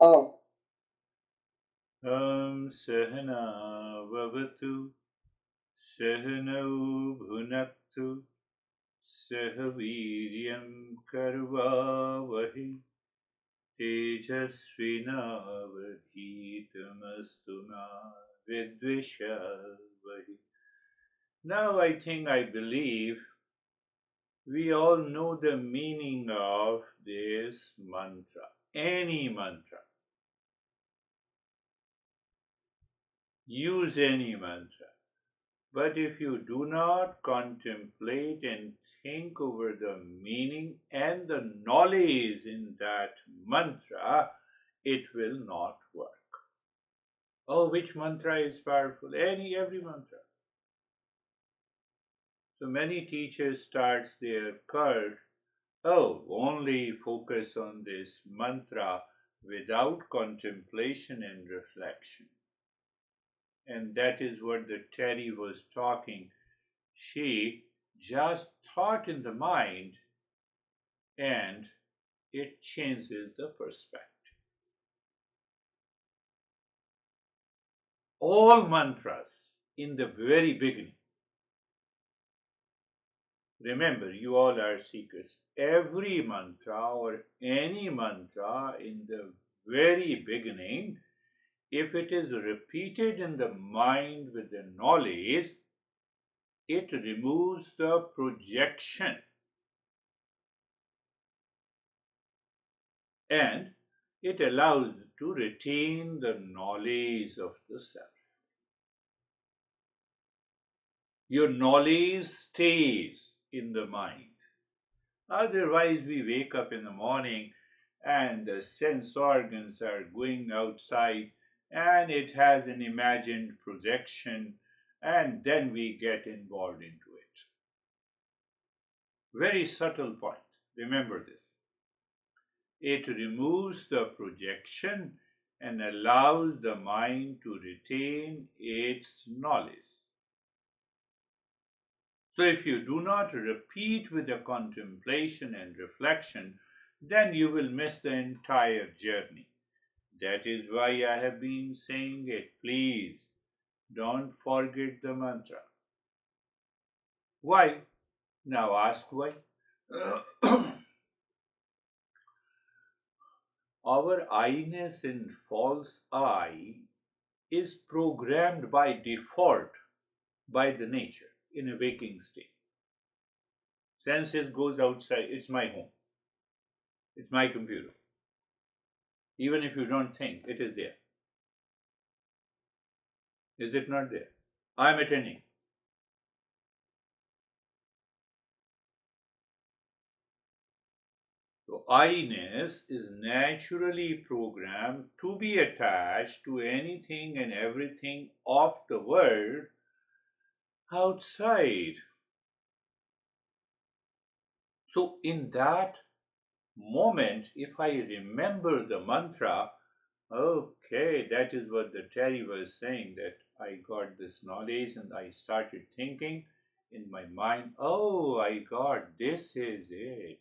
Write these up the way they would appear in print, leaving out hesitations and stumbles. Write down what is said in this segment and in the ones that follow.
Oh, Sahana Vavatu Sahanau Bhunaktu Sahaviryam Karvavahi Tejasvinavadhitamastu ma Vidvishavahi. Now I believe we all know the meaning of this mantra. Any mantra. Use any mantra. But if you do not contemplate and think over the meaning and the knowledge in that mantra, it will not work. Oh, which mantra is powerful? Every mantra. So many teachers starts their cult. Oh, only focus on this mantra without contemplation and reflection. And that is what the Terry was talking. She just thought in the mind and it changes the perspective. All mantras in the very beginning. Remember, you all are seekers. Every mantra or any mantra in the very beginning, if it is repeated in the mind with the knowledge, it removes the projection and it allows to retain the knowledge of the self. Your knowledge stays in the mind. Otherwise, we wake up in the morning and the sense organs are going outside and it has an imagined projection and then we get involved into it. Very subtle point. Remember this. It removes the projection and allows the mind to retain its knowledge. So, if you do not repeat with the contemplation and reflection, then you will miss the entire journey. That is why I have been saying it. Please don't forget the mantra. Why? Now ask why. Our I-ness in false I is programmed by default by the nature in a waking state. Senses goes outside, it's my home, it's my computer. Even if you don't think, it is there. Is it not there? I'm attending. So I-ness is naturally programmed to be attached to anything and everything of the world outside. So in that moment, if I remember the mantra, okay, that is what the Terry was saying, that I got this knowledge and I started thinking in my mind, oh, I got this is it.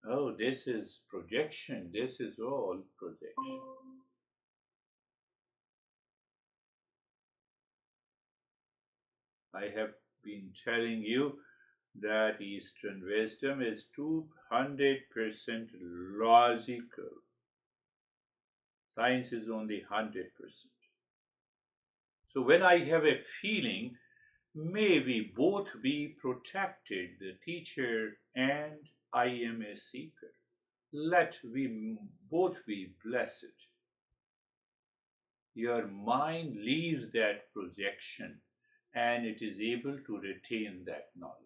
Oh, this is projection. This is all projection. I have been telling you that Eastern wisdom is 200% logical. Science is only 100%. So when I have a feeling, may we both be protected, the teacher and I am a seeker. Let we both be blessed. Your mind leaves that projection and it is able to retain that knowledge.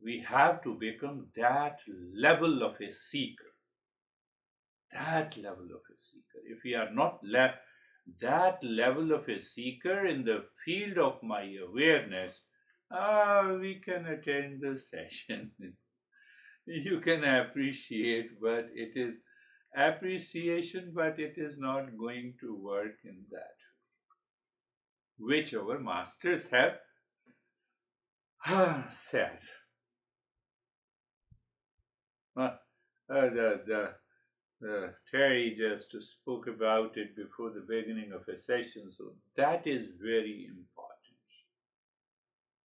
We have to become that level of a seeker. That level of a seeker. If we are not that level of a seeker in the field of my awareness, we can attend the session. You can appreciate, but it is appreciation, but it is not going to work in that, which our masters have said. Terry just spoke about it before the beginning of a session, so that is very important.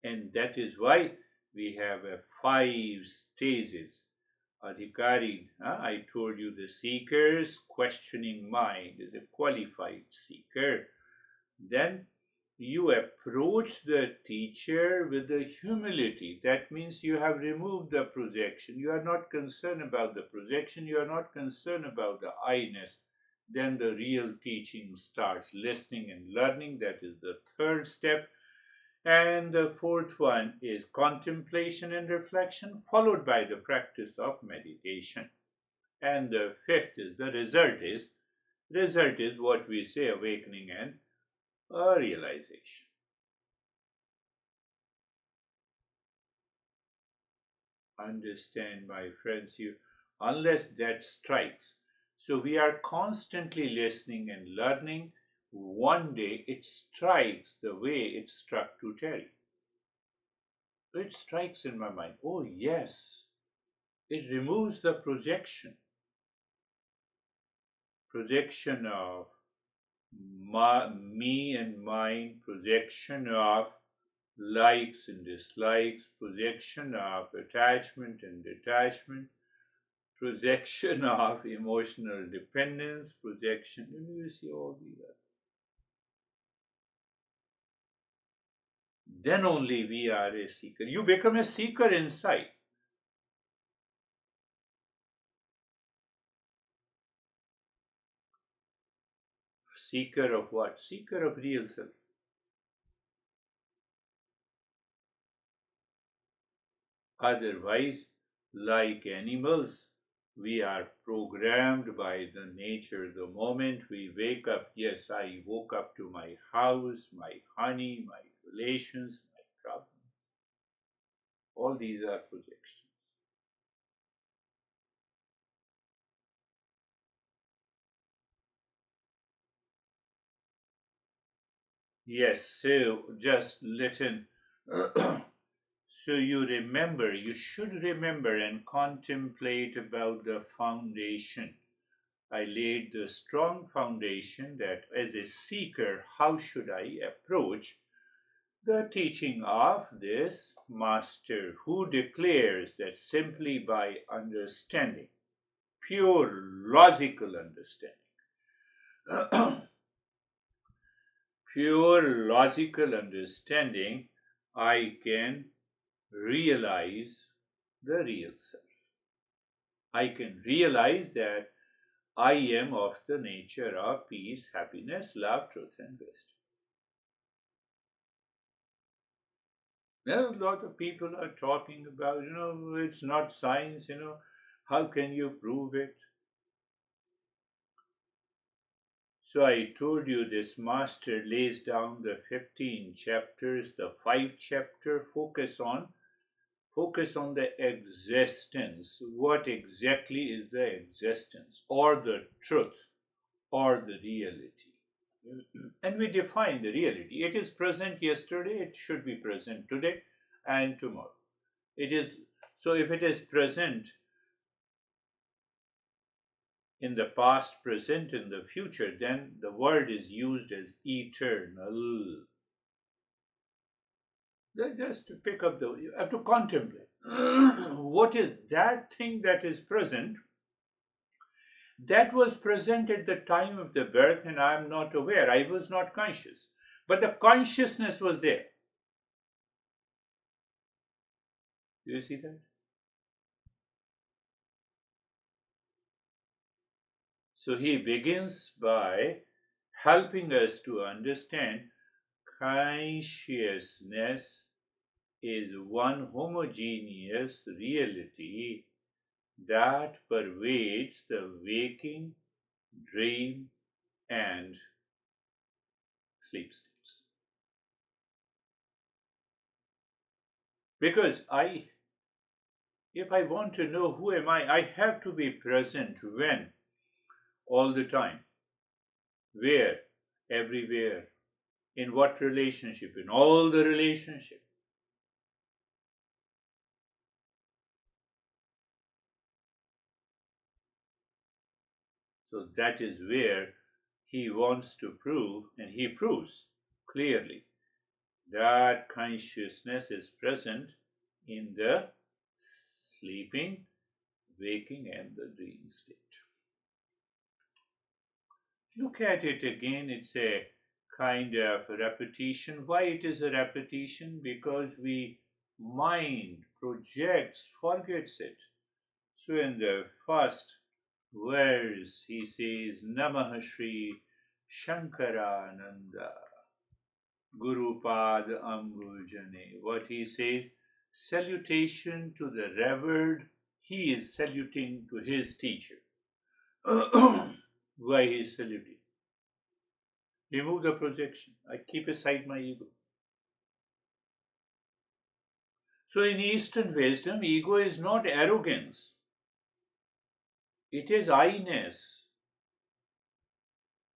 And that is why we have a 5 stages. Adhikari, I told you the seeker's questioning mind is a qualified seeker. Then you approach the teacher with the humility. That means you have removed the projection. You are not concerned about the projection. You are not concerned about the I-ness. Then the real teaching starts, listening and learning. That is the 3rd step. And the 4th one is contemplation and reflection, followed by the practice of meditation. And the 5th is the result is what we say, awakening and a realization. Understand, my friends, you unless that strikes. So we are constantly listening and learning. One day it strikes the way it struck to Terry. It strikes in my mind. Oh yes, it removes the projection of me and mine, projection of likes and dislikes, projection of attachment and detachment, projection of emotional dependence, projection. You see all these are. Then only we are a seeker. You become a seeker inside. Seeker of what? Seeker of real self. Otherwise, like animals, we are programmed by the nature. The moment we wake up, yes, I woke up to my house, my honey, my relations, my problems. All these are projections. Yes, so just listen. So you should remember and contemplate about the foundation. I laid the strong foundation that as a seeker, how should I approach the teaching of this master who declares that simply by understanding, pure logical understanding, pure logical understanding, I can realize the real self. I can realize that I am of the nature of peace, happiness, love, truth, and wisdom. There are a lot of people are talking about, it's not science, how can you prove it? So I told you this master lays down the 15 chapters, the 5 chapter focus on the existence. What exactly is the existence or the truth or the reality? And we define the reality. It is present yesterday, it should be present today and tomorrow. It is so if it is present in the past, present, in the future, then the word is used as eternal. Just to pick up you have to contemplate. What is that thing that is present? That was present at the time of the birth, and I am not aware. I was not conscious. But the consciousness was there. Do you see that? So he begins by helping us to understand consciousness is one homogeneous reality that pervades the waking, dream, and sleep states. Because if I want to know who am I have to be present when, all the time, where, everywhere, in what relationship, in all the relationship. So that is where he wants to prove, and he proves clearly, that consciousness is present in the sleeping, waking, and the dream state. Look at it again, it's a kind of repetition. Why it is a repetition? Because we mind projects, forgets it. So in the first verse, he says, Namah Shri Shankarananda Gurupad Ambujane. What he says, salutation to the revered, he is saluting to his teacher. Why he is saluting? Remove the projection. I keep aside my ego. So in Eastern wisdom, ego is not arrogance. It is I-ness.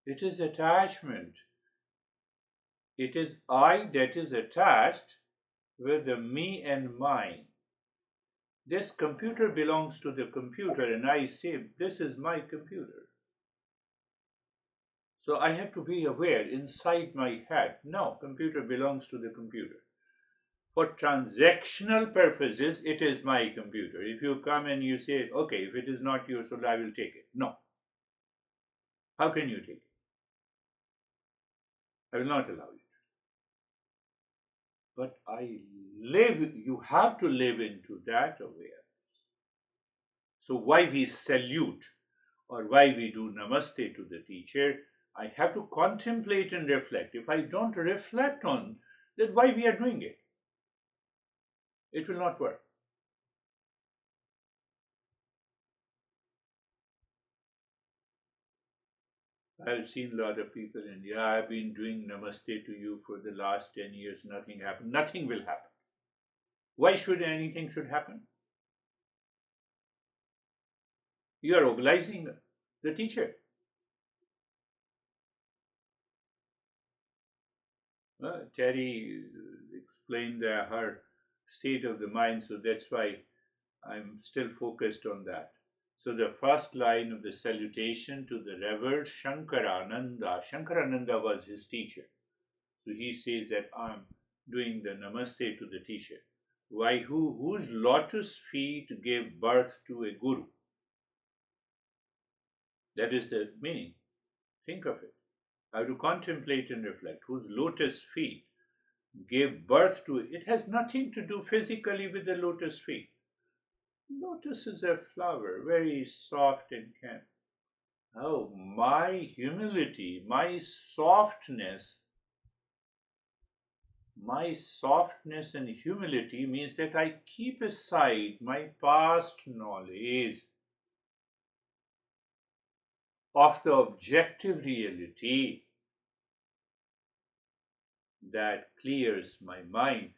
It is attachment. It is I that is attached with the me and mine. This computer belongs to the computer, and I say, this is my computer. So I have to be aware inside my head, no, computer belongs to the computer. For transactional purposes, it is my computer. If you come and you say, okay, if it is not yours, so I will take it. No. How can you take it? I will not allow you. But you have to live into that awareness. So why we salute or why we do namaste to the teacher, I have to contemplate and reflect. If I don't reflect on that, why we are doing it, it will not work. I've seen a lot of people in India. I've been doing namaste to you for the last 10 years. Nothing happened. Nothing will happen. Why should anything should happen? You are obliging the teacher. Terry explained her state of the mind, so that's why I'm still focused on that. So the first line of the salutation to the revered Shankarananda. Shankarananda was his teacher. So he says that I'm doing the namaste to the teacher. Why? Whose lotus feet gave birth to a guru? That is the meaning. Think of it. How to contemplate and reflect. Whose lotus feet gave birth to it. It has nothing to do physically with the lotus feet. Lotus is a flower, very soft and calm. Oh, my humility, my softness and humility means that I keep aside my past knowledge of the objective reality that clears my mind,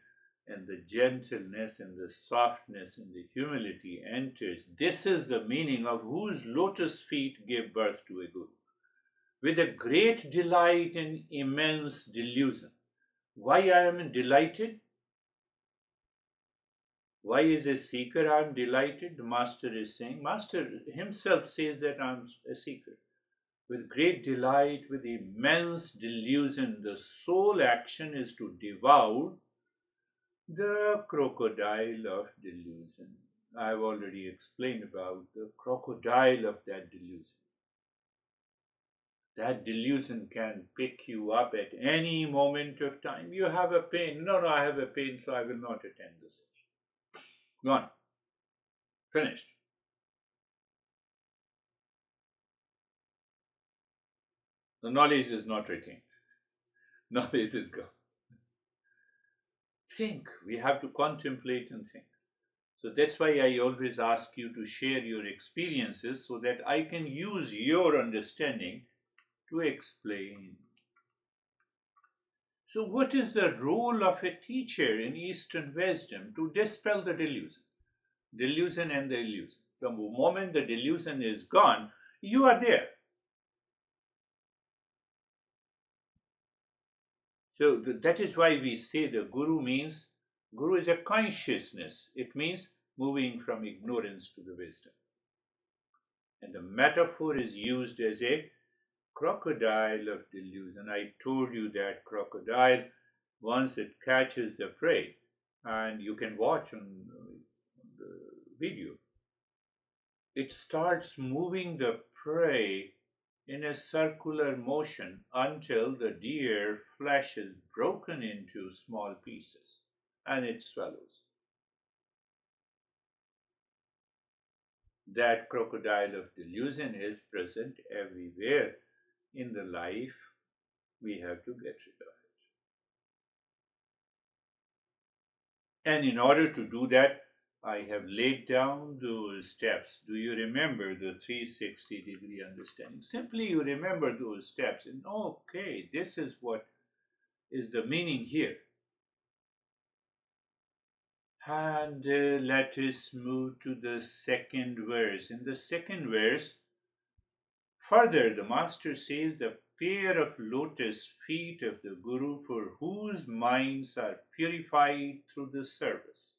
and the gentleness and the softness and the humility enters. This is the meaning of whose lotus feet gave birth to a guru. With a great delight and immense delusion. Why I am delighted? Why is a seeker I am delighted? The master is saying, master himself says that I am a seeker. With great delight, with immense delusion, the sole action is to devour the crocodile of delusion. I've already explained about the crocodile of that delusion. That delusion can pick you up at any moment of time. You have a pain. No, I have a pain, so I will not attend the session. Gone. Finished. The knowledge is not retained. Knowledge is gone. Think. We have to contemplate and think. So that's why I always ask you to share your experiences so that I can use your understanding to explain. So what is the role of a teacher in Eastern wisdom to dispel the delusion? Delusion and the illusion. The moment the delusion is gone, you are there. So that is why we say the guru is a consciousness. It means moving from ignorance to the wisdom. And the metaphor is used as a crocodile of delusion. I told you that crocodile, once it catches the prey, and you can watch on the video, it starts moving the prey in a circular motion until the deer flesh is broken into small pieces and it swallows. That crocodile of delusion is present everywhere in the life. We have to get rid of it. And in order to do that, I have laid down those steps. Do you remember the 360-degree understanding? Simply you remember those steps and okay, this is what is the meaning here. And let us move to the second verse. In the second verse, further, the Master says, the pair of lotus feet of the Guru, for whose minds are purified through the service.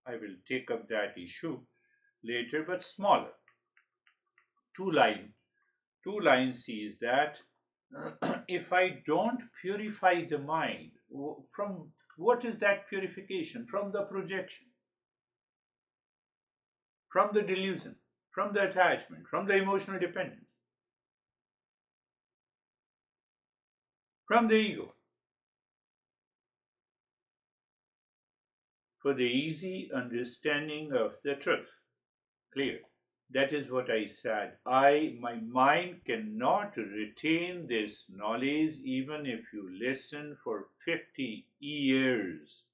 I will take up that issue later, but smaller. Two lines says that if I don't purify the mind, from what is that purification? From the projection, from the delusion, from the attachment, from the emotional dependence, from the ego. For the easy understanding of the truth. Clear. That is what I said. My mind cannot retain this knowledge even if you listen for 50 years.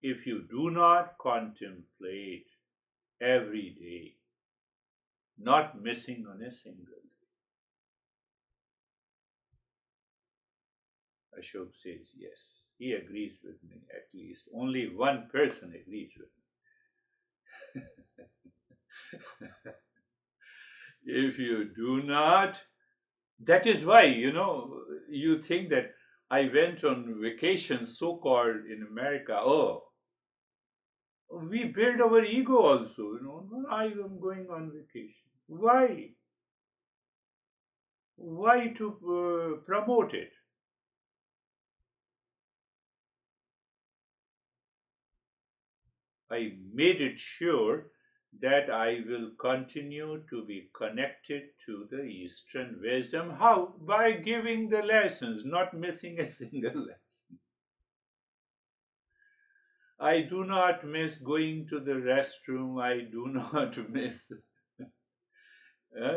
If you do not contemplate every day, not missing on a single day. Ashok says yes. He agrees with me, at least. Only one person agrees with me. If you do not, that is why, you think that I went on vacation, so called in America. Oh, we build our ego also, I am going on vacation. Why? Why to promote it? I made it sure that I will continue to be connected to the Eastern wisdom. How? By giving the lessons, not missing a single lesson. I do not miss going to the restroom. I do not miss.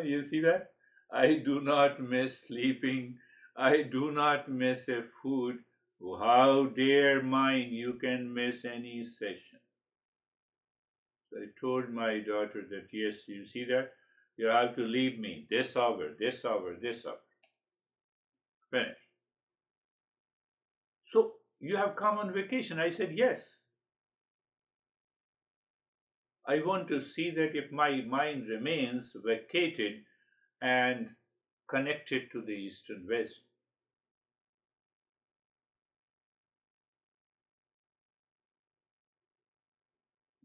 You see that? I do not miss sleeping. I do not miss a food. How dare mind you can miss any session? So I told my daughter that, yes, you see that? You have to leave me this hour, this hour, this hour. Finish. So you have come on vacation. I said, yes. I want to see that if my mind remains vacated and connected to the Eastern wisdom.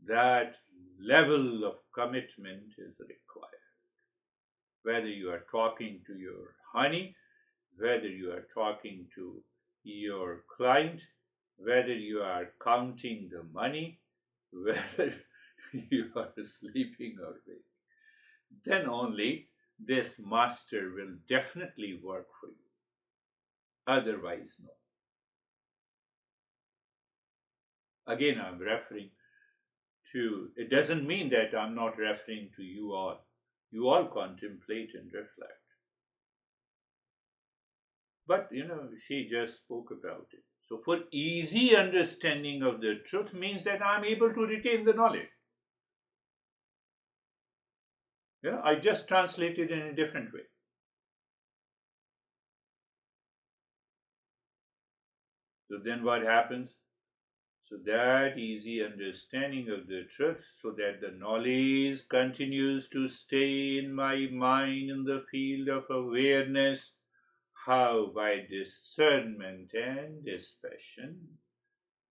That level of commitment is required. Whether you are talking to your honey, whether you are talking to your client, whether you are counting the money, whether you are sleeping or awake, then only this master will definitely work for you. Otherwise, no. Again, I'm referring to, it doesn't mean that I'm not referring to you all. You all contemplate and reflect. But, she just spoke about it. So, for easy understanding of the truth means that I'm able to retain the knowledge. I just translated in a different way. So then what happens? So that easy understanding of the truth, so that the knowledge continues to stay in my mind in the field of awareness. How? By discernment and dispassion.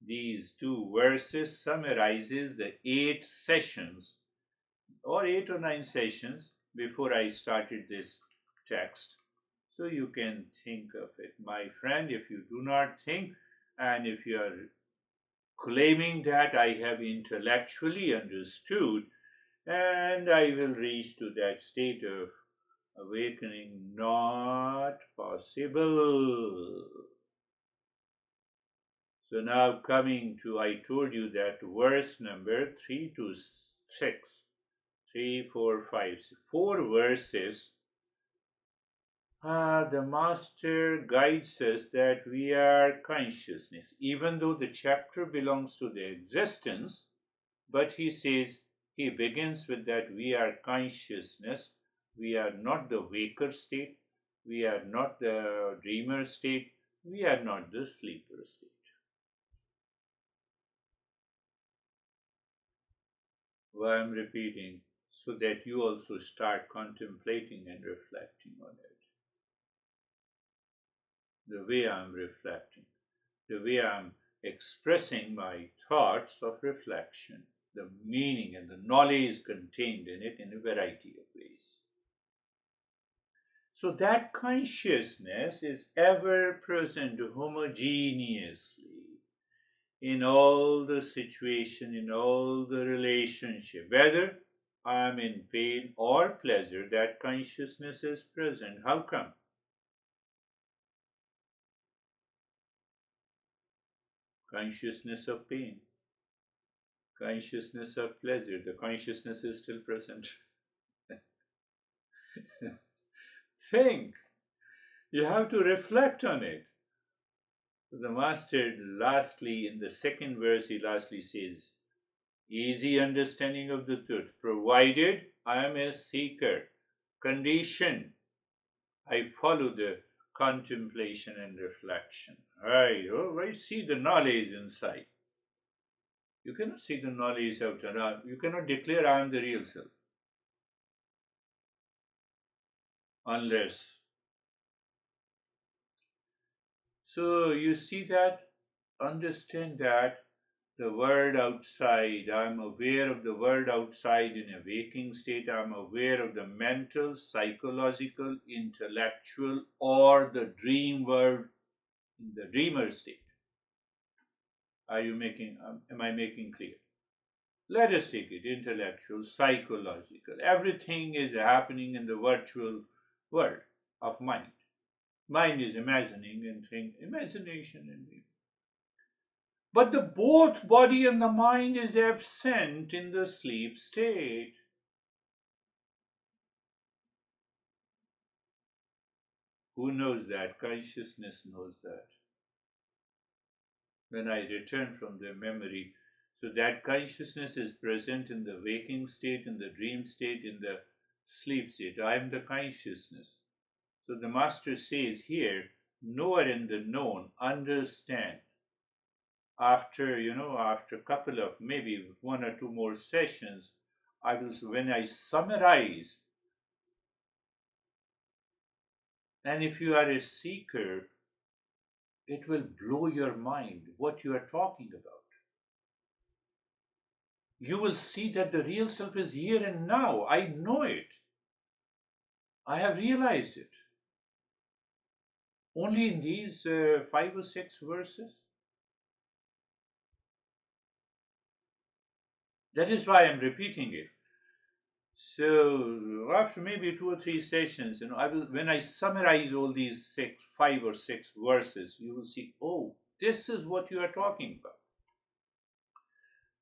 These two verses summarizes the 8 sessions or 8 or 9 sessions before I started this text. So you can think of it. My friend, if you do not think, and if you are claiming that I have intellectually understood and I will reach to that state of awakening, not possible. So now coming to, I told you that verse number 3 to 6, 3, 4, 5, 4 verses. The Master guides us that we are consciousness, even though the chapter belongs to the existence, but he says, he begins with that we are consciousness, we are not the waker state, we are not the dreamer state, we are not the sleeper state. Why I'm repeating? So that you also start contemplating and reflecting on it. The way I'm reflecting, the way I'm expressing my thoughts of reflection, the meaning and the knowledge contained in it in a variety of ways. So that consciousness is ever present homogeneously in all the situation, in all the relationship. Whether I'm in pain or pleasure, that consciousness is present. How come? Consciousness of pain, consciousness of pleasure, the consciousness is still present. Think. You have to reflect on it. The Master, lastly, in the second verse, he lastly says, easy understanding of the truth, provided I am a seeker. Condition, I follow the contemplation and reflection. I see the knowledge inside. You cannot see the knowledge out and out. You cannot declare I am the real self unless. So you see that, understand that the world outside, I'm aware of the world outside in a waking state, I'm aware of the mental, psychological, intellectual, or the dream world in the dreamer state. Am I making clear? Let us take it intellectual, psychological. Everything is happening in the virtual world of mind. Mind is imagining and think, imagination and dream. But the both body and the mind is absent in the sleep state. Who knows that? Consciousness knows that. When I return from the memory, so that consciousness is present in the waking state, in the dream state, in the sleep state. I am the consciousness. So the Master says here, knower in the known, understand. After a couple of maybe 1 or 2 more sessions, when I summarize, and if you are a seeker, it will blow your mind what you are talking about. You will see that the real self is here and now. I know it. I have realized it. Only in these 5 or 6 verses. That is why I'm repeating it. So after maybe 2 or 3 sessions, when I summarize all these 5 or 6 verses, you will see, oh, this is what you are talking about.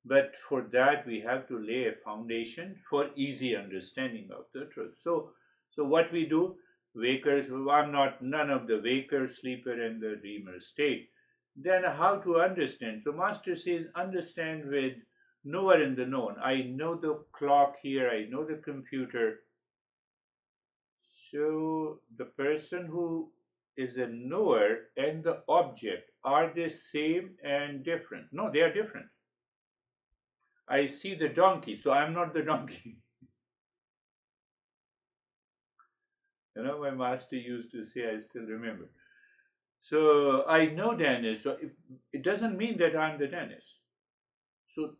But for that, we have to lay a foundation for easy understanding of the truth. So what we do, wakers, I'm not none of the waker, sleeper, and the dreamer state. Then how to understand? So Master says, understand with knower in the known. I know the clock here, I know the computer. So the person who is a knower and the object, are they same and different? No, they are different. I see the donkey, so I'm not the donkey. My master used to say, I still remember. So I know Dennis, so it doesn't mean that I'm the Dennis. So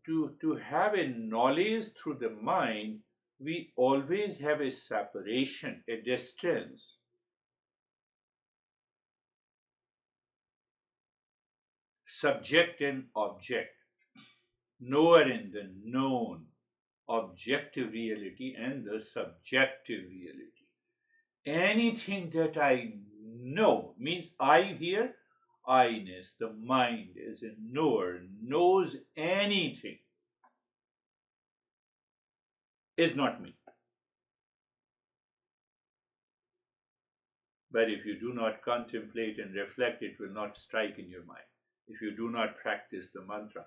to have a knowledge through the mind, we always have a separation, a distance. Subject and object, knower and the known, objective reality and the subjective reality. Anything that I know means I here, I-ness, the mind is a knower, knows anything, is not me. But if you do not contemplate and reflect, it will not strike in your mind. If you do not practice the mantra.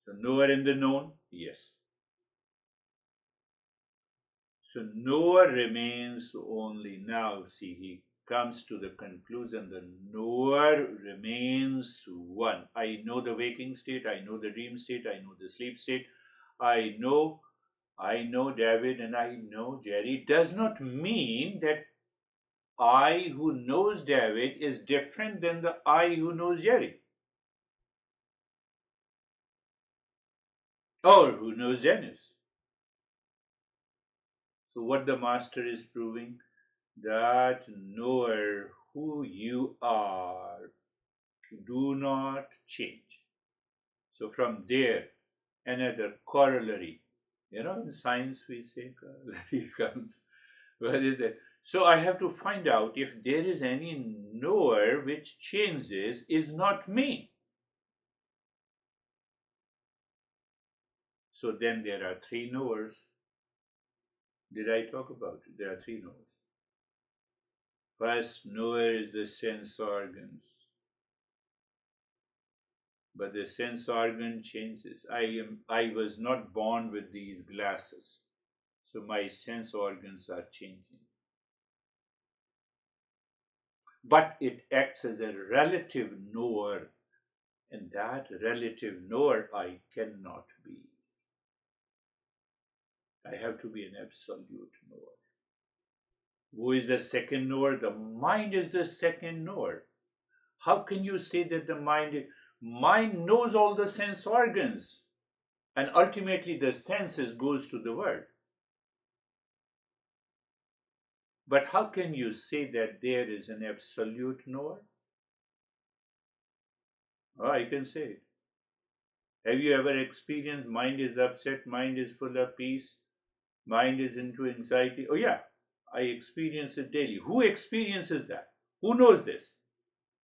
So knower in the known, yes. So knower remains only now. See, he comes to the conclusion the knower remains one. I know the waking state, I know the dream state, I know the sleep state, I know David and I know Jerry. Does not mean that I who knows David is different than the I who knows Jerry. Or who knows Dennis. So what the master is proving, that knower who you are, do not change. So from there, another corollary. In science we say corollary comes. What is that? So I have to find out if there is any knower which changes, is not me. So then there are three knowers. Did I talk about it? There are three knowers. First knower is the sense organs. But the sense organ changes. I was not born with these glasses. So my sense organs are changing. But it acts as a relative knower. And that relative knower I cannot be. I have to be an absolute knower. Who is the second knower? The mind is the second knower. How can you say that the mind knows all the sense organs, and ultimately the senses goes to the world? But how can you say that there is an absolute knower? Oh, I can say it. Have you ever experienced mind is upset, mind is full of peace, mind is into anxiety? Oh yeah, I experience it daily. Who experiences that? Who knows this?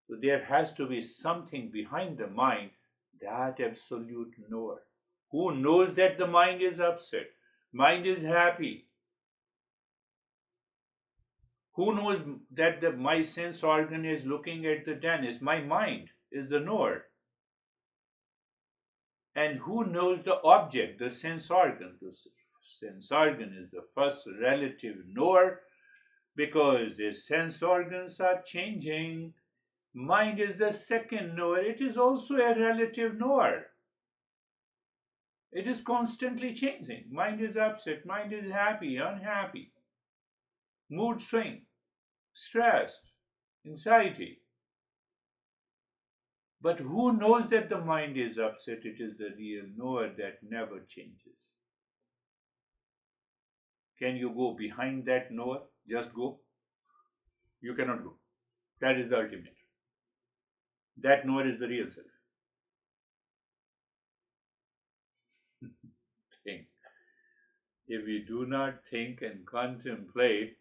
So there has to be something behind the mind, that absolute knower. Who knows that the mind is upset, mind is happy? Who knows that my sense organ is looking at the dentist? My mind is the knower. And who knows the object, the sense organ? The sense organ is the first relative knower because the sense organs are changing. Mind is the second knower. It is also a relative knower. It is constantly changing. Mind is upset, mind is happy, unhappy, mood swing, stressed, anxiety. But who knows that the mind is upset? It is the real knower that never changes. Can you go behind that knower? Just go? You cannot go. That is the ultimate. That knower is the real self. Think. If we do not think and contemplate,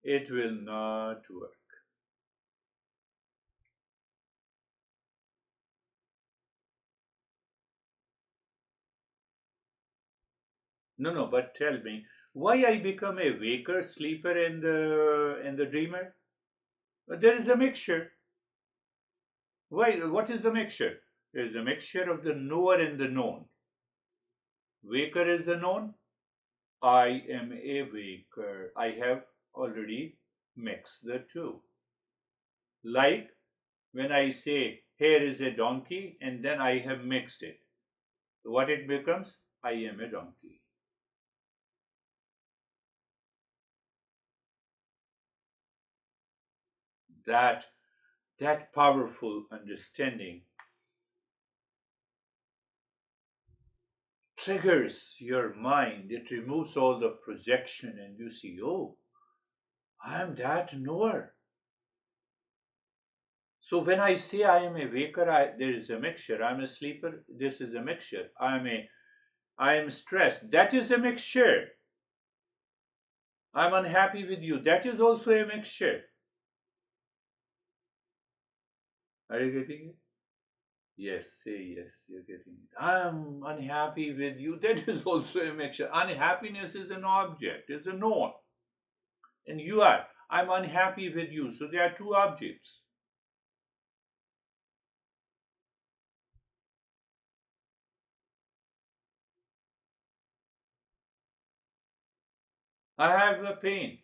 it will not work. No, but tell me, why I become a waker, sleeper, and the dreamer? There is a mixture. Why? What is the mixture? There is a mixture of the knower and the known. Waker is the known. I am a waker. I have already mixed the two. Like when I say, here is a donkey, and then I have mixed it. What it becomes? I am a donkey. That That powerful understanding triggers your mind. It removes all the projection, and you see, oh, I am that knower. So when I say I am a waker, there is a mixture. I'm a sleeper. This is a mixture. I am stressed. That is a mixture. I'm unhappy with you. That is also a mixture. Are you getting it? Yes, say yes, you're getting it. I'm unhappy with you. That is also a mixture. Unhappiness is an object, is a known. And you are. I'm unhappy with you. So there are two objects. I have a pain.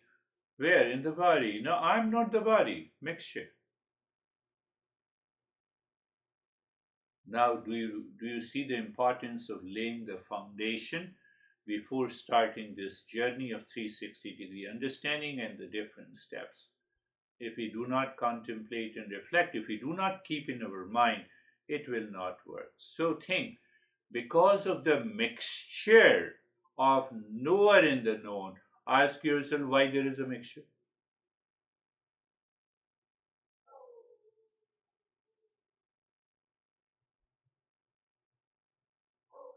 Where? In the body. No, I'm not the body. Mixture. Now, do you see the importance of laying the foundation before starting this journey of 360-degree understanding and the different steps? If we do not contemplate and reflect, if we do not keep in our mind, it will not work. So think, because of the mixture of knower in the known, ask yourself why there is a mixture.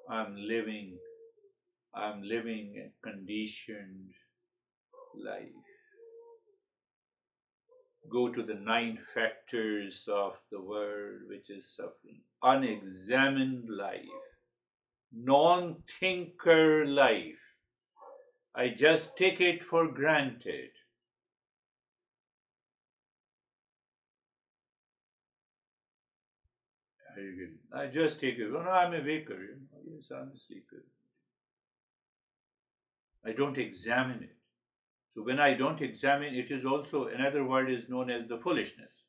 I'm living, I'm living a conditioned life. Go to the nine factors of the world which is suffering. Unexamined life, non thinker life. I just take it for granted. I just take it. Oh, no, I'm a waker. Yes, I'm a sleeper. I don't examine it. So when I don't examine, it is also another word is known as the foolishness.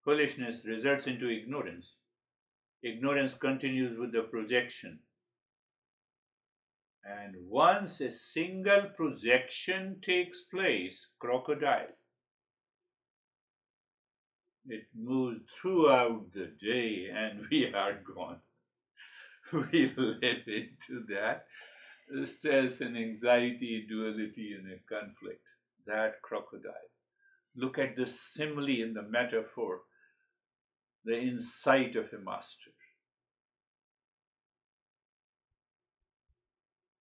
Foolishness results into ignorance. Ignorance continues with the projection. And once a single projection takes place, crocodile, it moves throughout the day and we are gone. We live into that stress and anxiety, duality, and a conflict. That crocodile. Look at the simile in the metaphor, the insight of a master.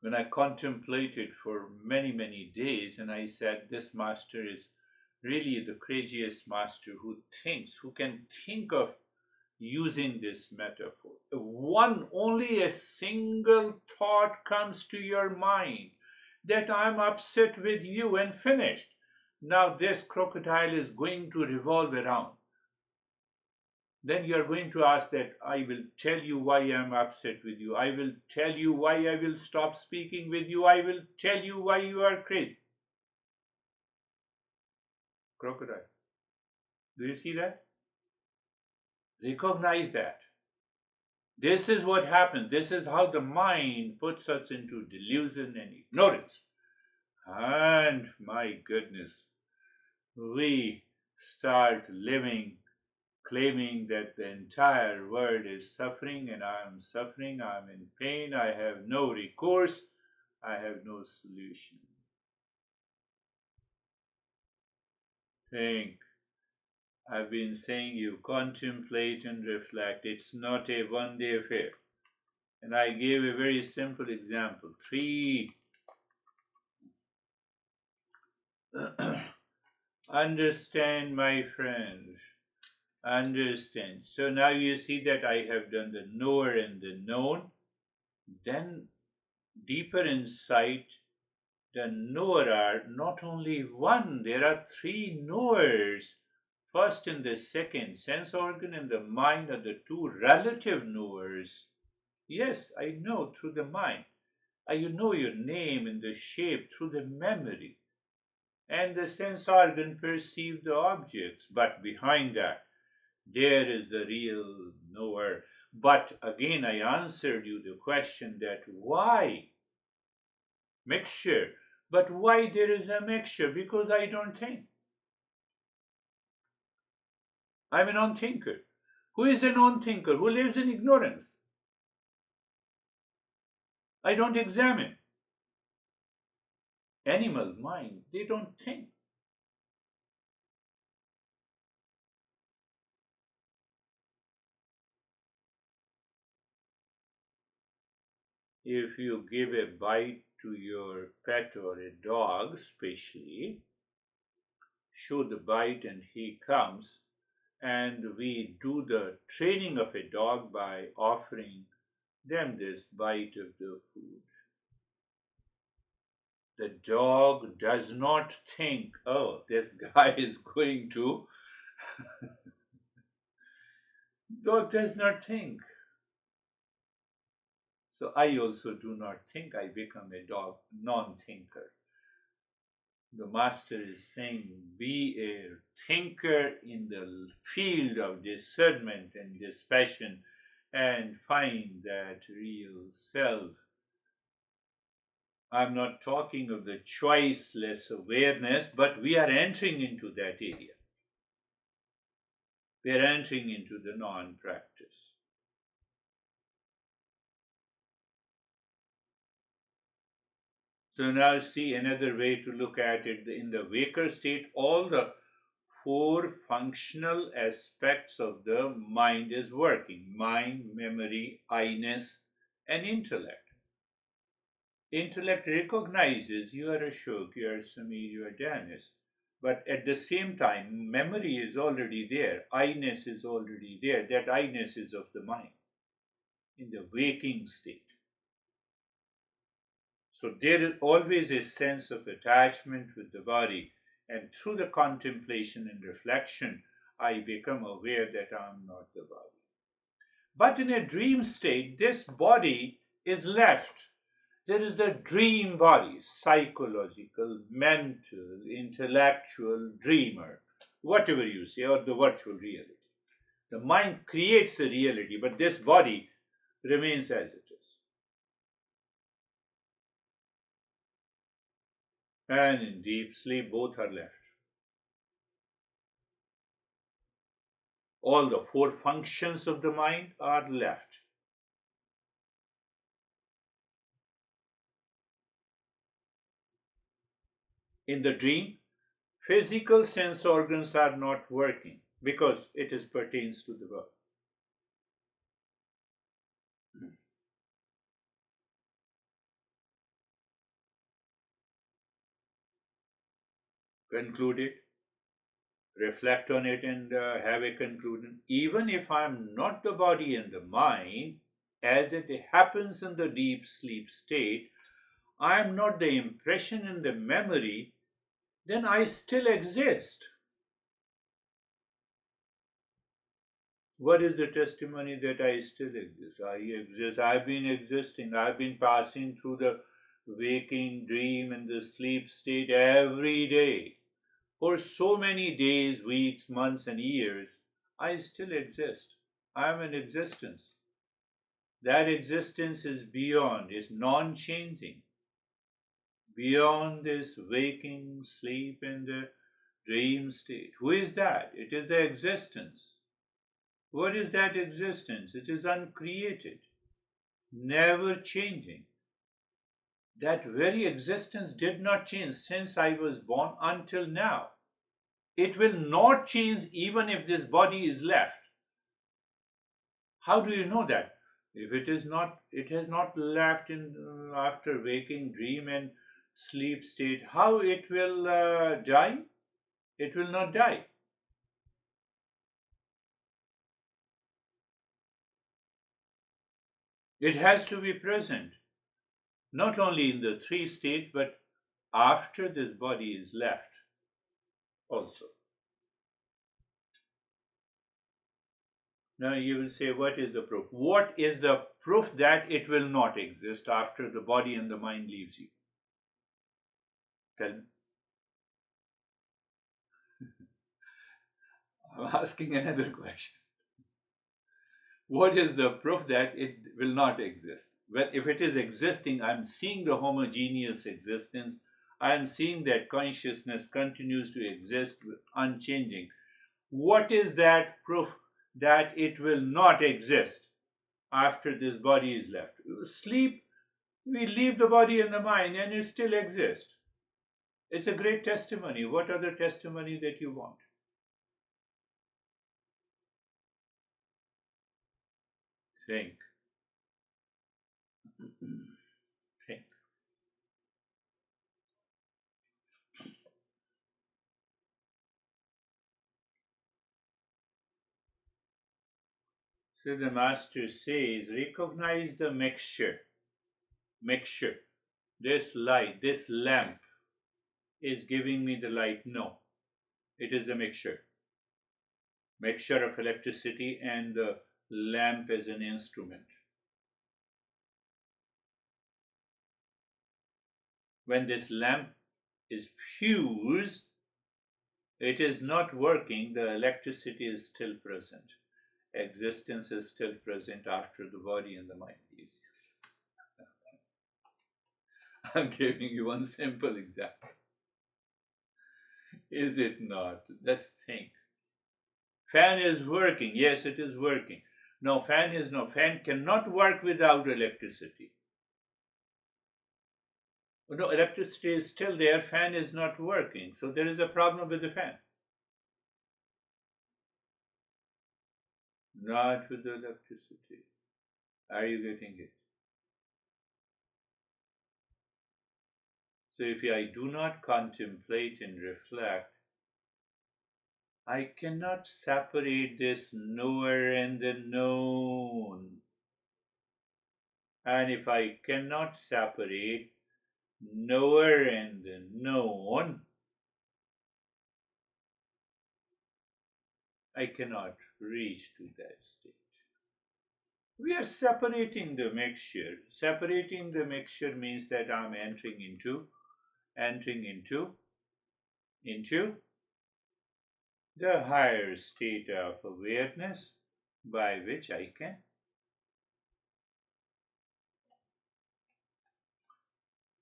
When I contemplated for many, many days, and I said, this master is really the craziest master who thinks, who can think of using this metaphor. One, only a single thought comes to your mind that I'm upset with you and finished. Now, this crocodile is going to revolve around. Then you are going to ask that I will tell you why I am upset with you. I will tell you why I will stop speaking with you. I will tell you why you are crazy. Crocodile. Do you see that? Recognize that. This is what happens. This is how the mind puts us into delusion and ignorance. And my goodness, we start living claiming that the entire world is suffering and I am suffering, I am in pain, I have no recourse, I have no solution. Think. I've been saying you contemplate and reflect. It's not a one day affair. And I gave a very simple example. Three. Understand, my friend. Understand. So now you see that I have done the knower and the known. Then, deeper insight, the knower are not only one, there are three knowers. First and the second sense organ and the mind are the two relative knowers. Yes, I know through the mind. I know your name and the shape through the memory. And the sense organ perceive the objects. But behind that, there is the real knower. But again, I answered you the question that why mixture? But why there is a mixture? Because I don't think. I'm a non-thinker. Who is a non-thinker? Who lives in ignorance? I don't examine. Animal mind, they don't think. If you give a bite to your pet or a dog, especially, show the bite and he comes, and we do the training of a dog by offering them this bite of the food. The dog does not think, oh, this guy is going to. Dog does not think. So I also do not think. I become a dog non-thinker. The master is saying, be a thinker in the field of discernment and dispassion and find that real self. I'm not talking of the choiceless awareness, but we are entering into that area. We are entering into the non practice. So now see another way to look at it. In the waker state, all the four functional aspects of the mind is working: mind, memory, I-ness, and intellect. Intellect recognizes you are Ashok, you are Samir, you are Janice. But at the same time, memory is already there, I-ness is already there. That I-ness is of the mind in the waking state. So there is always a sense of attachment with the body, and through the contemplation and reflection, I become aware that I am not the body. But in a dream state, this body is left. There is a dream body, psychological, mental, intellectual dreamer, whatever you say, or the virtual reality. The mind creates the reality, but this body remains as it is. And in deep sleep, both are left. All the four functions of the mind are left. In the dream, physical sense organs are not working because it is pertains to the world. Conclude it, reflect on it, and have a conclusion. Even if I am not the body and the mind, as it happens in the deep sleep state, I am not the impression and the memory, then I still exist. What is the testimony that I still exist? I exist. I've been existing. I've been passing through the waking, dream, and the sleep state every day. For so many days, weeks, months, and years, I still exist. I am in existence. That existence is beyond, is non changing, beyond this waking, sleep, and the dream state. Who is that? It is the existence. What is that existence? It is uncreated, never changing. That very existence did not change since I was born until now. It will not change even if this body is left. How do you know that? If it is not, it has not left in after waking, dream, and sleep state. How it will die? It will not die. It has to be present, not only in the three states, but after this body is left also. Now you will say, what is the proof? What is the proof that it will not exist after the body and the mind leaves you? Tell me. I'm asking another question. What is the proof that it will not exist? Well, if it is existing, I'm seeing the homogeneous existence. I am seeing that consciousness continues to exist unchanging. What is that proof that it will not exist after this body is left? Sleep, we leave the body and the mind and it still exists. It's a great testimony. What other testimony that you want? Think. Think. So the master says, recognize the mixture. Mixture. This light, this lamp is giving me the light. No, it is a mixture. Mixture of electricity and the lamp as an instrument. When this lamp is fused, it is not working, the electricity is still present. Existence is still present after the body and the mind leaves. I'm giving you one simple example. Is it not? Let's think. Fan is working. Yes, it is working. No, fan is no. Fan cannot work without electricity. No, electricity is still there. Fan is not working. So there is a problem with the fan. Not with the electricity. Are you getting it? So if I do not contemplate and reflect, I cannot separate this knower and the known. And if I cannot separate knower and the known, I cannot reach to that state. We are separating the mixture. Separating the mixture means that I'm entering into the higher state of awareness by which I can.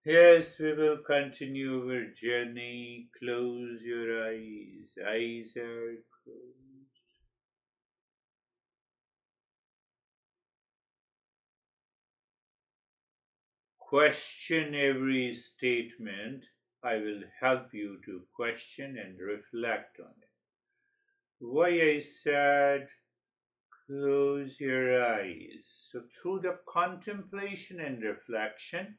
Yes, we will continue our journey. Close your eyes. Eyes are closed. Question every statement. I will help you to question and reflect on it. Why I said close your eyes. So, through the contemplation and reflection,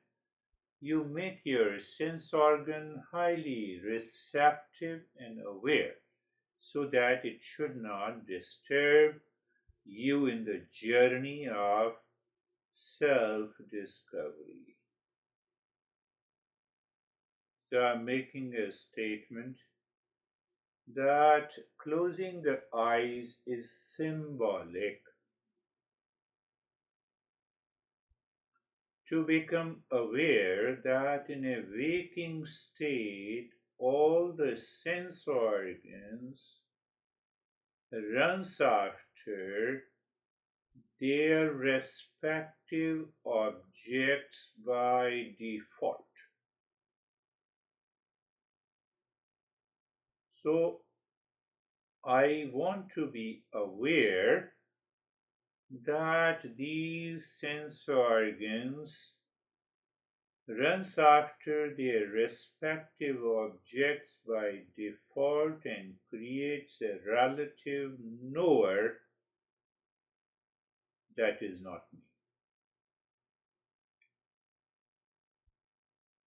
you make your sense organ highly receptive and aware so that it should not disturb you in the journey of self discovery. So, I'm making a statement that closing the eyes is symbolic to become aware that in a waking state all the sense organs runs after their respective objects by default. So I want to be aware that these sense organs runs after their respective objects by default and creates a relative knower that is not me.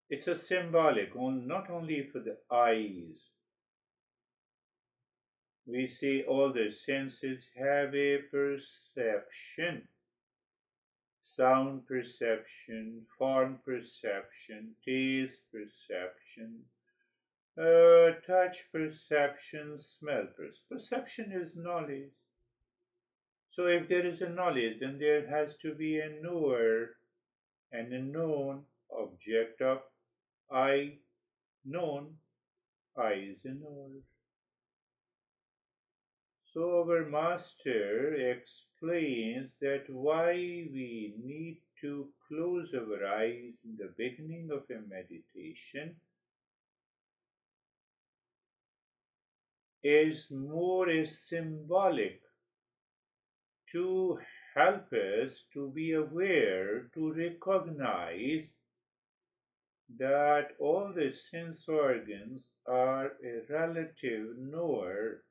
It's a symbolic, not only for the eyes. We say all the senses have a perception. Sound perception, form perception, taste perception, touch perception, smell perception. Perception is knowledge. So if there is a knowledge, then there has to be a knower and a known object of I known. I is a knower. So our master explains that why we need to close our eyes in the beginning of a meditation is more symbolic to help us to be aware, to recognize that all the sense organs are a relative knower.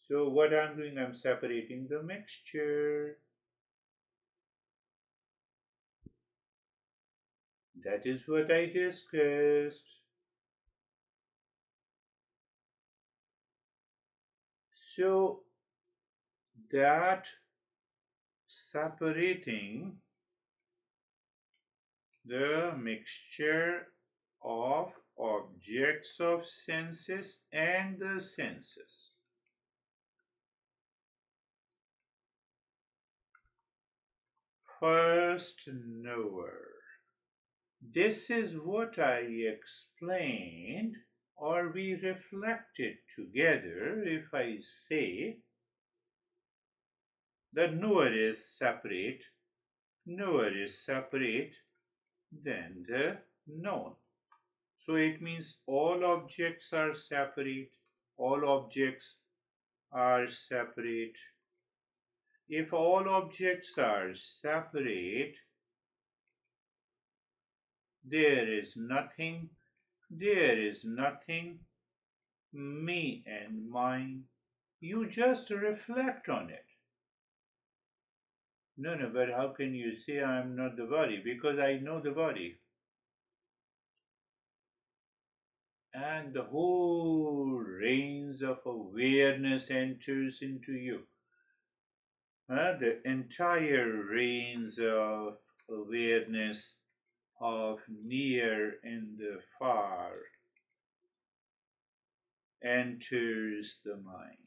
So, what I'm doing, I'm separating the mixture. That is what I discussed. So, that separating the mixture of objects of senses and the senses. First knower. This is what I explained, or we reflected together if I say that knower is separate, knower is separate than the known. So it means all objects are separate, all objects are separate. If all objects are separate, there is nothing, there is nothing, me and mine. You just reflect on it. No, no, but how can you say I'm not the body? Because I know the body. And the whole range of awareness enters into you. The entire range of awareness of near and the far enters the mind.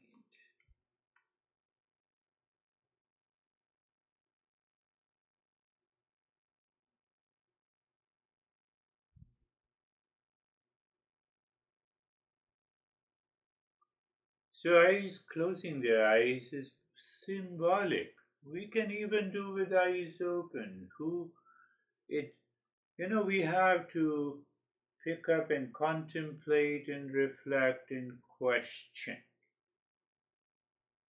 So eyes, closing the eyes is symbolic. We can even do with eyes open. Who it we have to pick up and contemplate and reflect and question.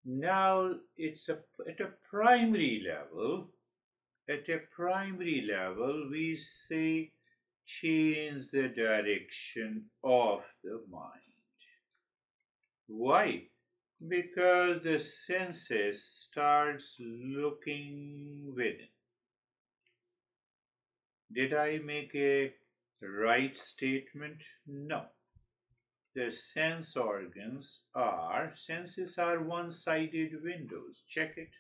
Now it's at a primary level. At a primary level, we say change the direction of the mind. Why? Because the senses starts looking within. Did I make a right statement? No. The senses are one-sided windows. Check it.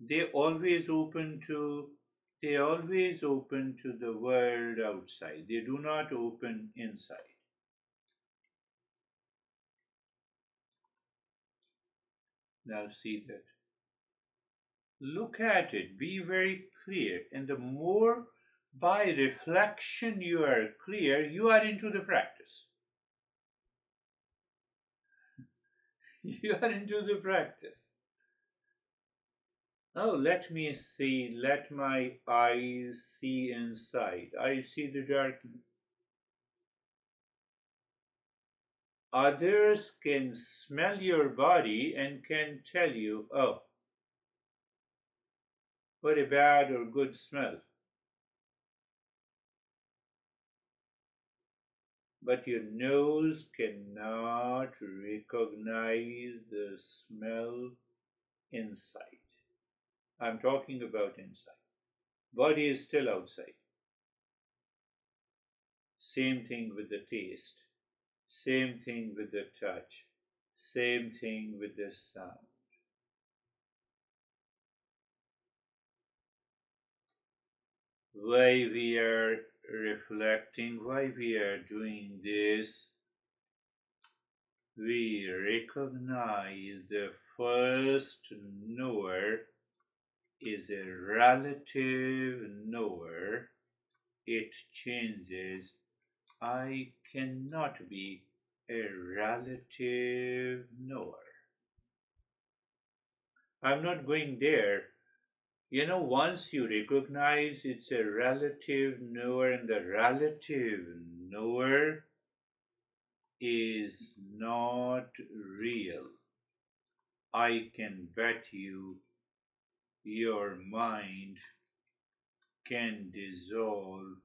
They always open to they always open to the world outside. They do not open inside. Now see that. Look at it, be very clear. And the more by reflection you are clear, you are into the practice. You are into the practice. Oh, let me see, let my eyes see inside. I see the darkness. Others can smell your body and can tell you, oh, what a bad or good smell. But your nose cannot recognize the smell inside. I'm talking about inside. Body is still outside. Same thing with the taste. Same thing with the touch. Same thing with the sound. Why we are reflecting, why we are doing this, we recognize the first knower is a relative knower. It changes. I cannot be a relative knower. I'm not going there. Once you recognize it's a relative knower and the relative knower is not real. I can bet you your mind can dissolve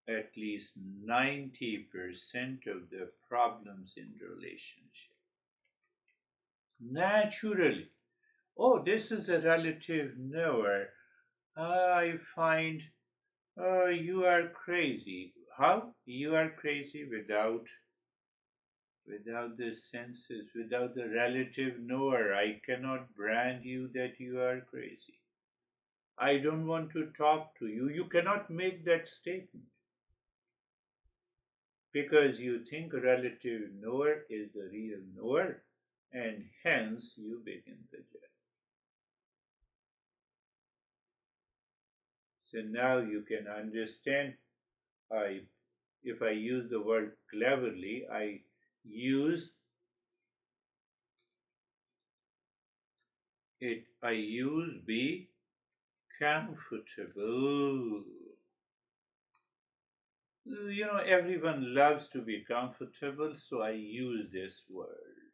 at least 90% of the problems in relationship. Naturally. Oh, this is a relative knower. I find you are crazy. How? You are crazy without the senses, without the relative knower. I cannot brand you that you are crazy. I don't want to talk to you. You cannot make that statement because you think relative knower is the real knower, and hence you begin the journey. So now you can understand. I, if I use the word cleverly, use I use be comfortable. Everyone loves to be comfortable, so I use this word.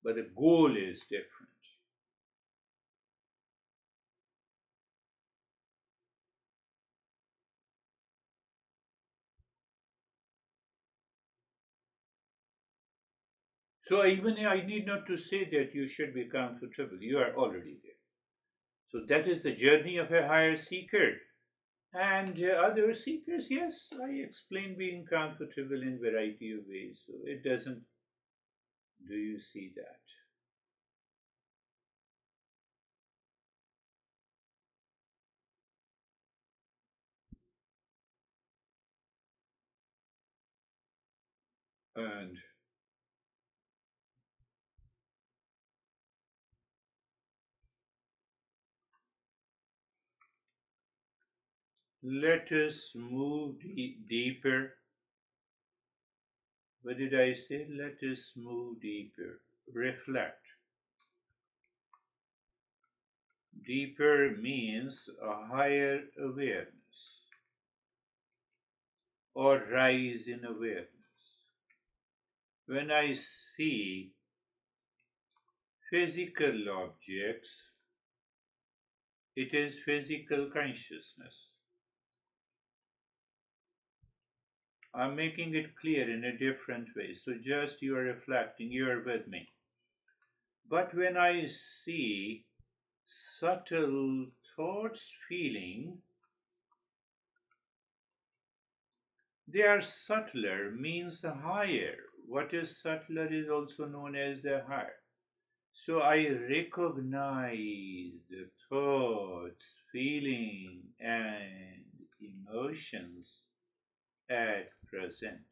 But the goal is different. So even I need not to say that you should be comfortable. You are already there. So that is the journey of a higher seeker. And other seekers, yes, I explain being comfortable in variety of ways. So it doesn't. Do you see that? And let us move deeper. What did I say? Let us move deeper. Reflect. Deeper means a higher awareness or rise in awareness. When I see physical objects, it is physical consciousness. I'm making it clear in a different way. So just you are reflecting, you are with me. But when I see subtle thoughts, feeling, they are subtler, means higher. What is subtler is also known as the heart. So I recognize the thoughts, feeling, and emotions at present.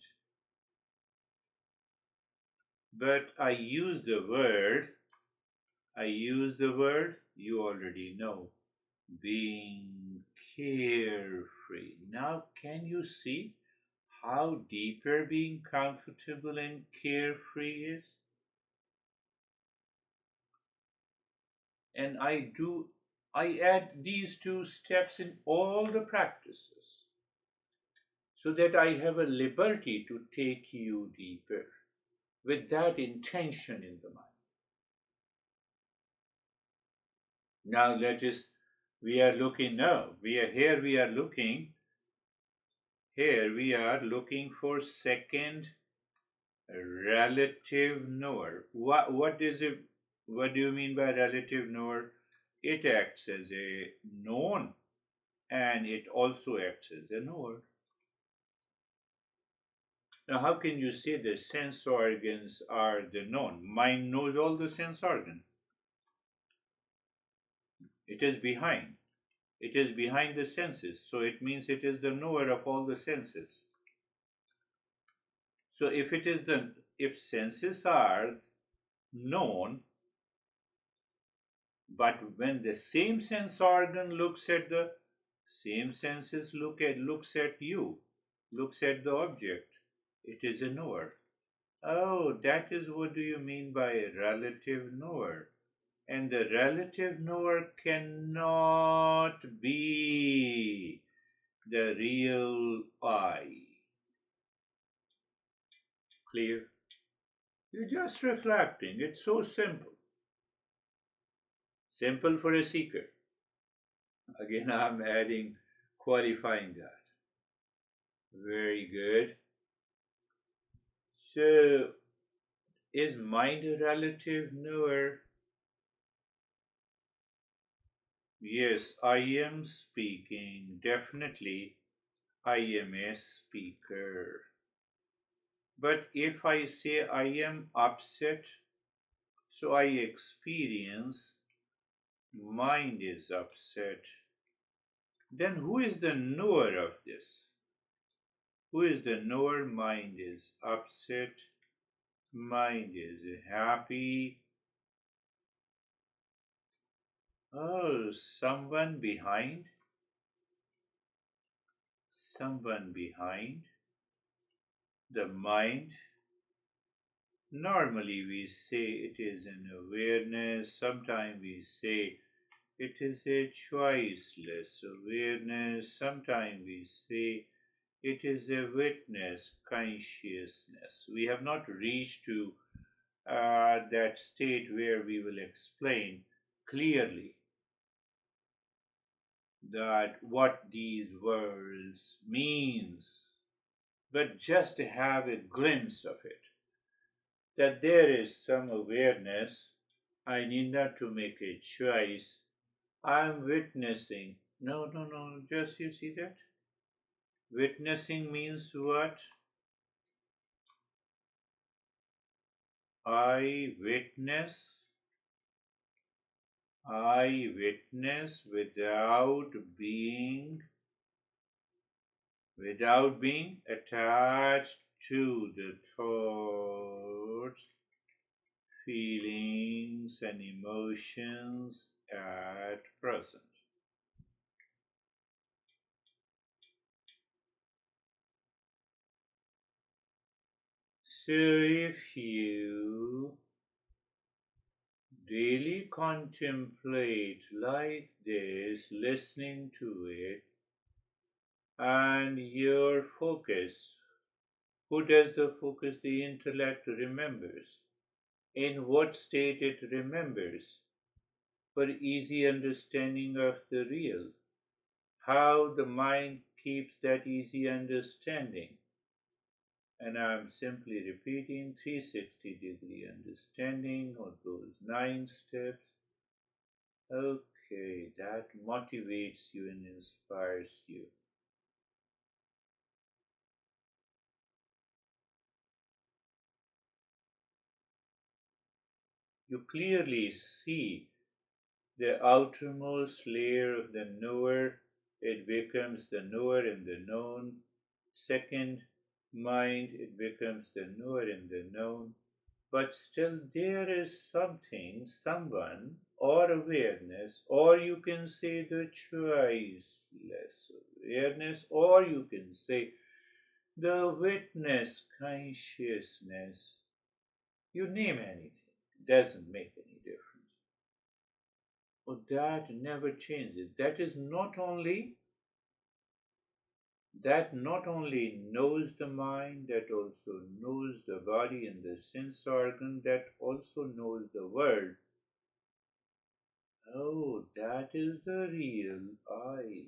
But I use the word, you already know, being carefree. Now, can you see how deeper being comfortable and carefree is? And I add these two steps in all the practices so that I have a liberty to take you deeper with that intention in the mind. Now let us, we are looking now, we are looking for second relative knower. What is it? What do you mean by relative knower? It acts as a known and it also acts as a knower. Now, how can you say the sense organs are the known? Mind knows all the sense organs. It is behind. It is behind the senses. So it means it is the knower of all the senses. So if senses are known, but when the same sense organ looks at the same senses looks at you, looks at the object, it is a knower. Oh, that is what do you mean by a relative knower? And the relative knower cannot be the real I. Clear? You're just reflecting. It's so simple. Simple for a seeker. Again, I'm adding, qualifying that. Very good. So, is mind a relative knower? Yes, I am speaking. Definitely, I am a speaker. But if I say I am upset, so I experience mind is upset. Then who is the knower of this? Who is the knower? Mind is upset, mind is happy. Oh, someone behind the mind. Normally we say it is an awareness, sometimes we say it is a choiceless awareness, sometimes we say it is a witness consciousness. We have not reached to that state where we will explain clearly that what these words means, but just to have a glimpse of it, that there is some awareness. I need not to make a choice. I am witnessing. No, no, no, just you see that? Witnessing means what? I witness, I witness without being attached to the thoughts, feelings, and emotions at present. So if you daily contemplate like this, listening to it, and your focus, who does the focus? The intellect remembers. In what state it remembers? For easy understanding of the real. How the mind keeps that easy understanding. And I'm simply repeating 360-degree understanding of those 9 steps. Okay, that motivates you and inspires you. You clearly see the outermost layer of the knower. It becomes the knower in the known. Second mind, it becomes the knower in the known. But still, there is something, someone, or awareness, or you can say the choiceless awareness, or you can say the witness consciousness. You name anything, doesn't make any difference. Oh, that never changes. That not only knows the mind, that also knows the body and the sense organ, that also knows the world. Oh, that is the real I.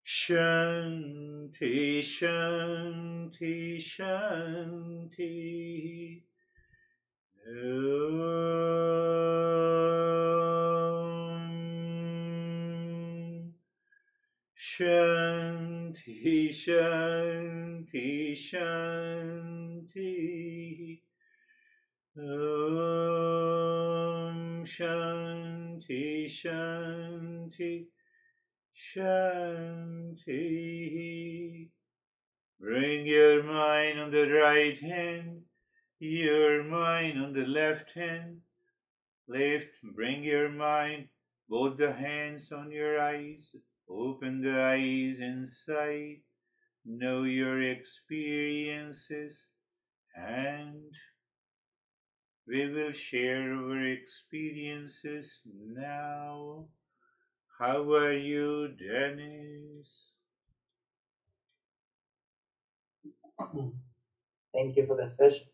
Shanti, Shanti, Shanti. Om. Shanti, Shanti, Shanti. Om. Shanti, Shanti, Shanti. Bring your mind on the right hand, your mind on the left hand. Bring your mind, both the hands on your eyes. Open the eyes inside. Know your experiences, and we will share our experiences now. How are you, Dennis? Thank you for the session.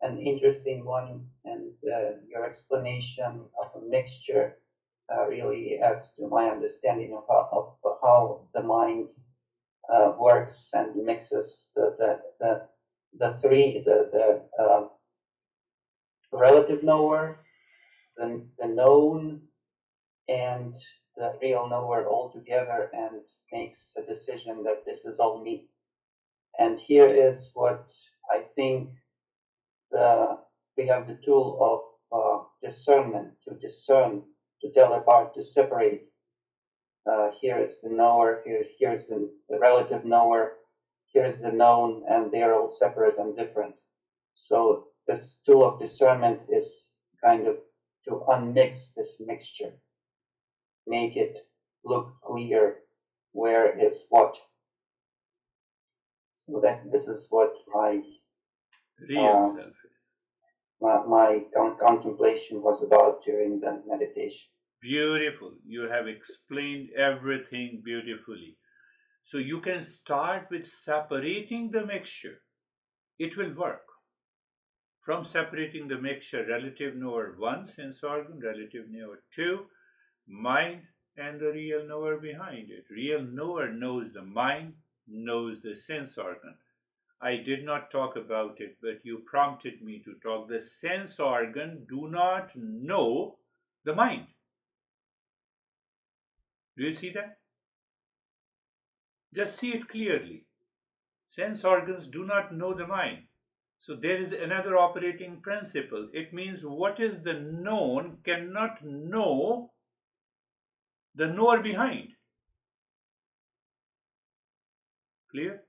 An interesting one, and your explanation of a mixture really adds to my understanding of how the mind works and mixes the three, the relative knower, the known, and the real knower all together, and makes a decision that this is all me. And here is what I think we have the tool of discernment, to discern, to tell apart, to separate. Here is the knower, here's the relative knower, here's the known, and they're all separate and different. So this tool of discernment is kind of to unmix this mixture, make it look clear where is what. So this is what Real self is. my contemplation was about during the meditation. Beautiful. You have explained everything beautifully. So you can start with separating the mixture. It will work. From separating the mixture, relative knower 1, sense organ, relative knower 2, mind, and the real knower behind it. Real knower knows the mind, knows the sense organ. I did not talk about it, but you prompted me to talk. The sense organ do not know the mind. Do you see that? Just see it clearly. Sense organs do not know the mind. So there is another operating principle. It means what is the known cannot know the knower behind. Clear?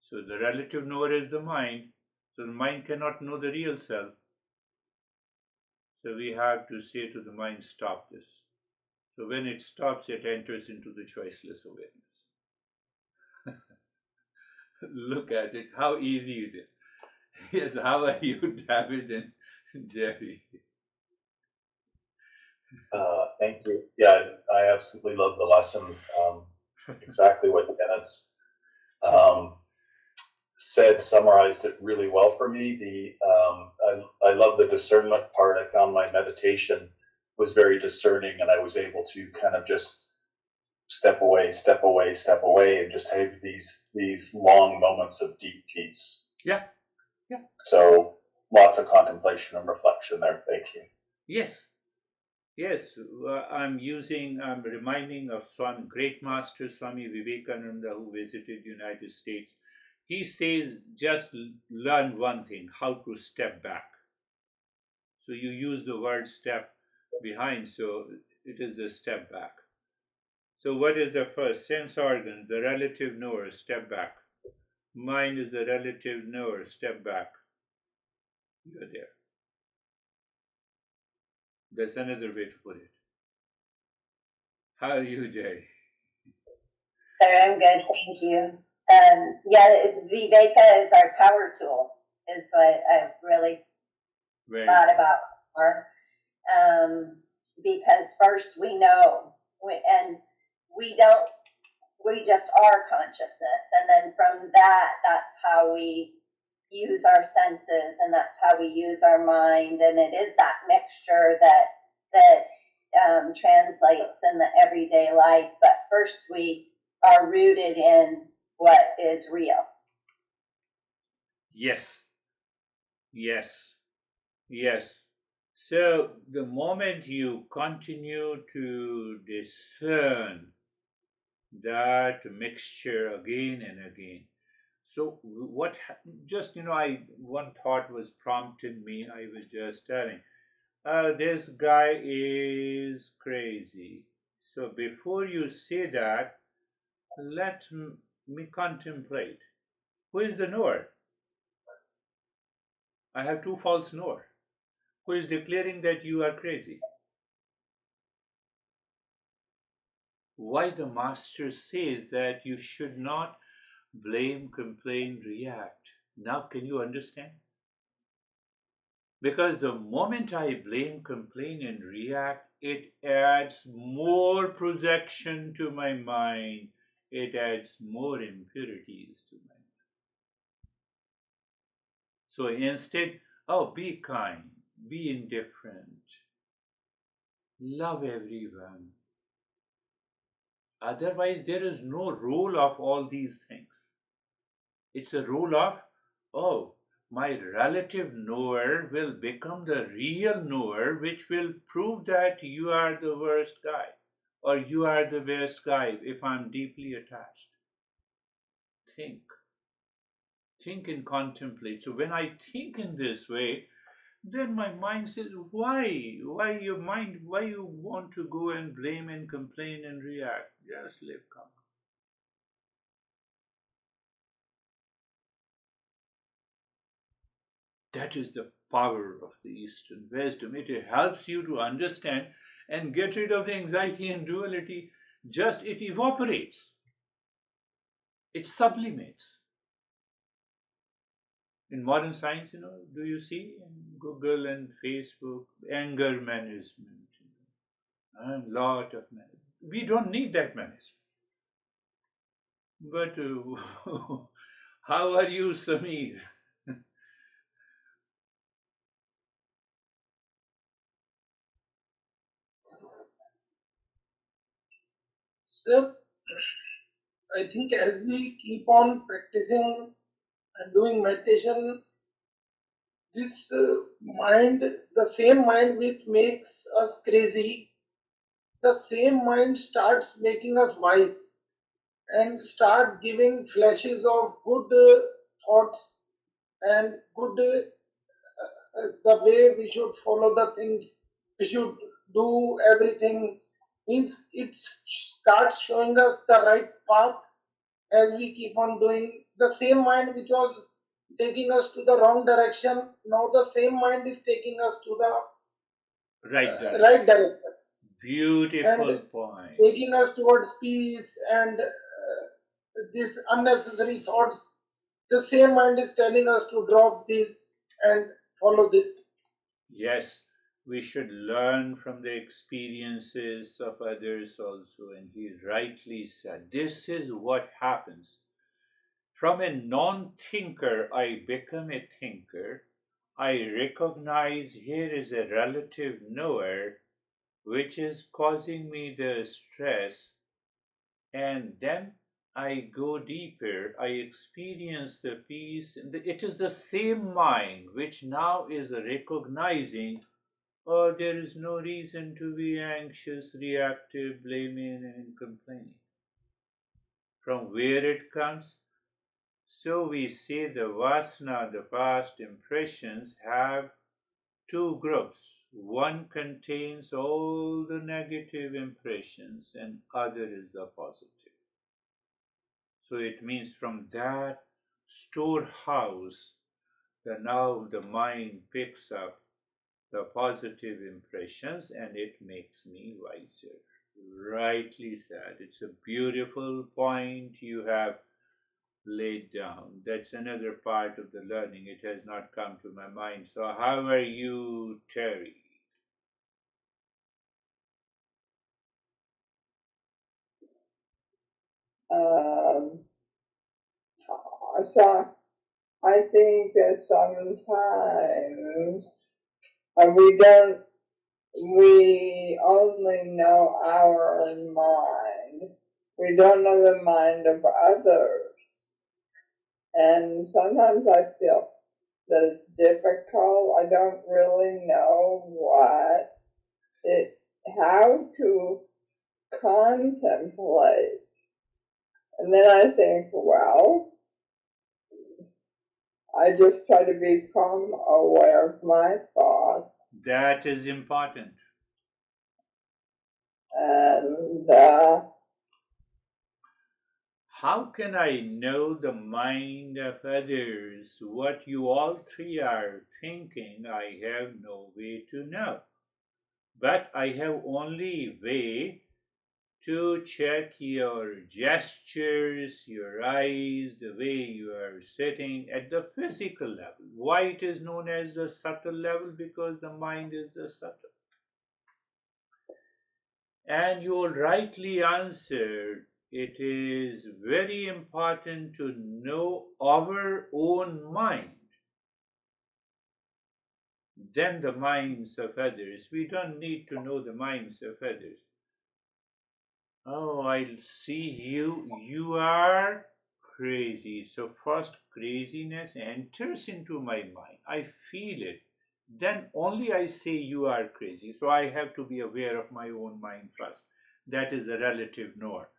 So the relative knower is the mind. So the mind cannot know the real self. So we have to say to the mind, stop this. So when it stops, it enters into the choiceless awareness. Look at it, how easy it is. Yes, how are you, David and Jerry? Thank you. Yeah, I absolutely love the lesson. Exactly what Dennis said summarized it really well for me. I love the discernment part. I found my meditation was very discerning, and I was able to kind of just step away, step away, step away, and just have these long moments of deep peace. Yeah. So lots of contemplation and reflection there. Thank you. Yes. I'm reminding of Swami, great master Swami Vivekananda, who visited United States. He says, just learn one thing, how to step back. So you use the word step behind, so it is a step back. So what is the first? Sense organ, the relative knower, step back. Mind is the relative knower, step back. You're there. That's another way to put it. How are you, Jerry? Sir, I'm good, thank you. Viveka is our power tool, is what I've really thought about more. Because first we know, we just are consciousness, and then from that, that's how we use our senses, and that's how we use our mind, and it is that mixture that translates in the everyday life. But first, we are rooted in what is real. Yes, yes, yes. So the moment you continue to discern that mixture again and again, so what just I one thought was prompting me. I was just telling, this guy is crazy. So before you say that, let me contemplate. Who is the knower? I have two false knower. Who is declaring that you are crazy? Why the master says that you should not blame, complain, react. Now can you understand? Because the moment I blame, complain, and react, it adds more projection to my mind. It adds more impurities to my mind. So instead, oh, be kind, be indifferent, love everyone. Otherwise, there is no role of all these things. It's a role of, oh, my relative knower will become the real knower, which will prove that you are the worst guy or you are the best guy if I'm deeply attached. Think. Think and contemplate. So when I think in this way, then my mind says, why your mind, why you want to go and blame and complain and react? Just live calm. That is the power of the Eastern wisdom. It helps you to understand and get rid of the anxiety and duality. Just it evaporates, it sublimates. In modern science, do you see in Google and Facebook anger management? A lot of management. We don't need that management. But how are you, Samir? So I think as we keep on practicing and doing meditation, this mind, the same mind which makes us crazy, the same mind starts making us wise and start giving flashes of good thoughts and good the way we should follow the things, we should do everything. Means it starts showing us the right path as we keep on doing. The same mind which was taking us to the wrong direction, now the same mind is taking us to the Right right direction. direction Beautiful and point. taking us towards peace and these unnecessary thoughts. The same mind is telling us to drop this and follow this. Yes, we should learn from the experiences of others also. And he rightly said, this is what happens. From a non thinker, I become a thinker. I recognize here is a relative knower which is causing me the stress, and then I go deeper. I experience the peace. It is the same mind which now is recognizing, oh, there is no reason to be anxious, reactive, blaming, and complaining. From where it comes? So we say the vasana, the past impressions, have two groups. One contains all the negative impressions, and other is the positive. So it means from that storehouse, now the mind picks up the positive impressions and it makes me wiser. Rightly said. It's a beautiful point you have laid down. That's another part of the learning. It has not come to my mind. So, how are you, Terry? I saw I think that sometimes we only know our mind. We don't know the mind of others. And sometimes I feel that it's difficult. I don't really know how to contemplate. And then I think, well, I just try to become aware of my thoughts. That is important. And how can I know the mind of others? What you all three are thinking, I have no way to know. But I have only way to check your gestures, your eyes, the way you are sitting at the physical level. Why it is known as the subtle level? Because the mind is the subtle. And you rightly answered, it is very important to know our own mind, then the minds of others. We don't need to know the minds of others. Oh, I see you are crazy. So first craziness enters into my mind. I feel it. Then only I say you are crazy. So I have to be aware of my own mind first. That is a relative knower.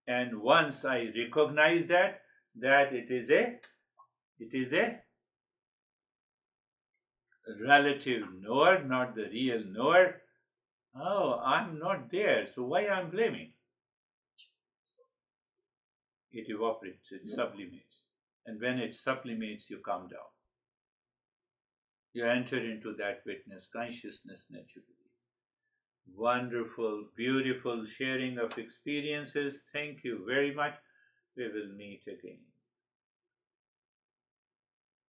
And once I recognize that it is a relative knower, not the real knower. Oh, I'm not there, so why I'm blaming? It evaporates, it sublimates. And when it sublimates, you come down. You enter into that witness consciousness naturally. Wonderful, beautiful sharing of experiences. Thank you very much. We will meet again.